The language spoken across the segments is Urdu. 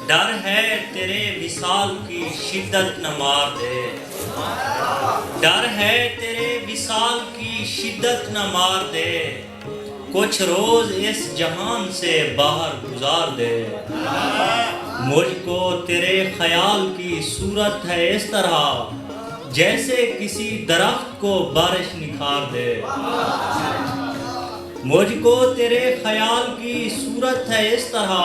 ڈر ہے تیرے وصال کی شدت نہ مار دے، ڈر ہے تیرے وصال کی شدت نہ مار دے، کچھ روز اس جہان سے باہر گزار دے۔ مجھ کو تیرے خیال کی صورت ہے اس طرح، جیسے کسی درخت کو بارش نکھار دے۔ مجھ کو تیرے خیال کی صورت ہے اس طرح،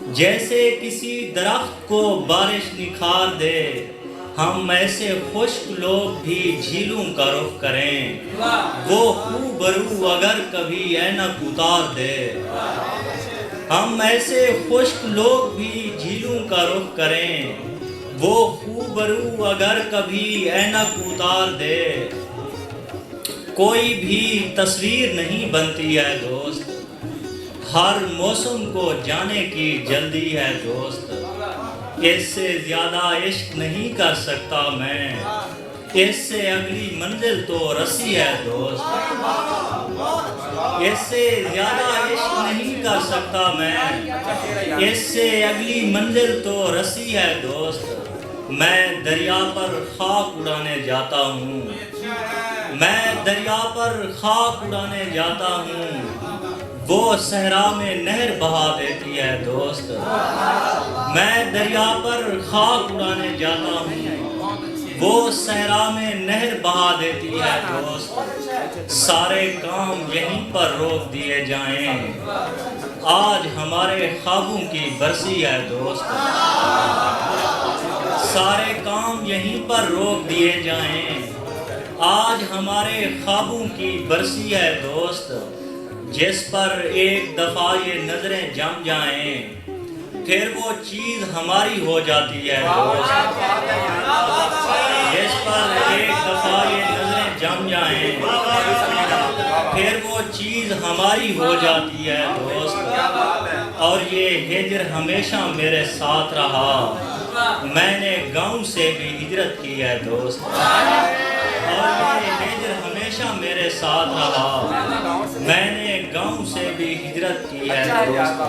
جیسے کسی درخت کو بارش نکھار دے۔ ہم ایسے خشک لوگ بھی جھیلوں کا رخ کریں، وہ خوبرو اگر کبھی اینک اتار دے۔ ہم ایسے خشک لوگ بھی جھیلوں کا رخ کریں، وہ خوبرو اگر کبھی اینک اتار دے۔ کوئی بھی تصویر نہیں بنتی ہے دوست، ہر موسم کو جانے کی جلدی ہے دوست۔ اس سے زیادہ عشق نہیں کر سکتا میں، اس سے اگلی منزل تو رسی ہے دوست۔ اس سے زیادہ عشق نہیں کر سکتا میں، اس سے اگلی منزل تو رسی ہے دوست۔ میں دریا پر خاک اڑانے جاتا ہوں، میں دریا پر خاک اڑانے جاتا ہوں، وہ صحرا میں نہر بہا دیتی ہے دوست۔ میں دریا پر خاک اڑانے جاتا ہوں، وہ صحرا میں نہر بہا دیتی ہے دوست۔ سارے کام یہیں پر روک دیے جائیں، آج ہمارے خوابوں کی برسی ہے دوست۔ سارے کام یہیں پر روک دیے جائیں، آج ہمارے خوابوں کی برسی ہے دوست۔ جس پر ایک دفعہ یہ نظریں جم جائیں، پھر وہ چیز ہماری ہو جاتی ہے دوست۔ جس پر ایک دفعہ یہ نظریں جم جائیں، پھر وہ چیز ہماری ہو جاتی ہے دوست۔ اور یہ ہجر ہمیشہ میرے ساتھ رہا، میں نے گاؤں سے بھی ہجرت کی ہے دوست۔ اور یہ ہجر ہمیشہ میرے ساتھ رہا، میں نے گاؤں سے بھی ہجرت کی ہے دوست۔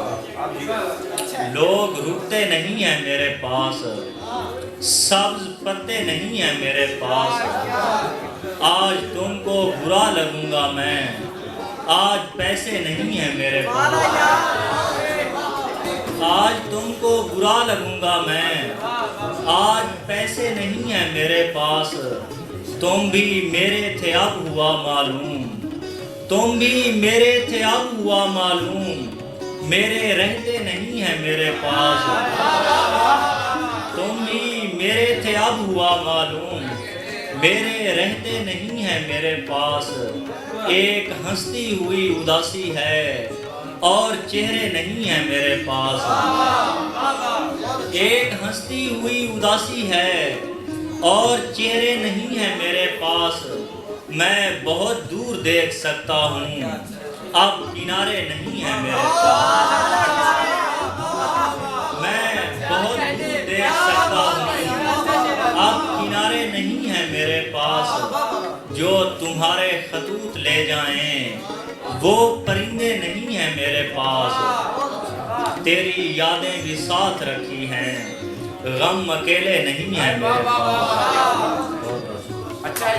لوگ رکتے نہیں ہیں میرے پاس، سبز پتے نہیں ہیں میرے پاس۔ آج تم کو برا لگوں گا میں، آج پیسے نہیں ہیں میرے پاس۔ آج تم کو برا لگوں گا میں، آج پیسے نہیں ہیں میرے پاس۔ تم بھی میرے تھے اب ہوا معلوم، تم بھی میرے تھے اب ہوا معلوم، میرے رہتے نہیں ہیں میرے پاس۔ تم بھی میرے تھے اب ہوا معلوم، میرے رہتے نہیں ہیں میرے پاس۔ ایک ہنستی ہوئی اداسی ہے اور چہرے نہیں ہیں میرے پاس۔ ایک ہنستی ہوئی اداسی ہے اور چہرے نہیں ہیں میرے پاس۔ میں بہت دور دیکھ سکتا ہوں، اب کنارے نہیں ہیں میرے پاس۔ میں بہت دور دیکھ سکتا ہوں، اب کنارے نہیں ہیں میرے پاس۔ جو تمہارے خطوط لے جائیں، وہ پرندے نہیں ہیں میرے پاس۔ تیری یادیں بھی ساتھ رکھی ہیں، غم اکیلے نہیں ہیں میرے پاس۔ اچھا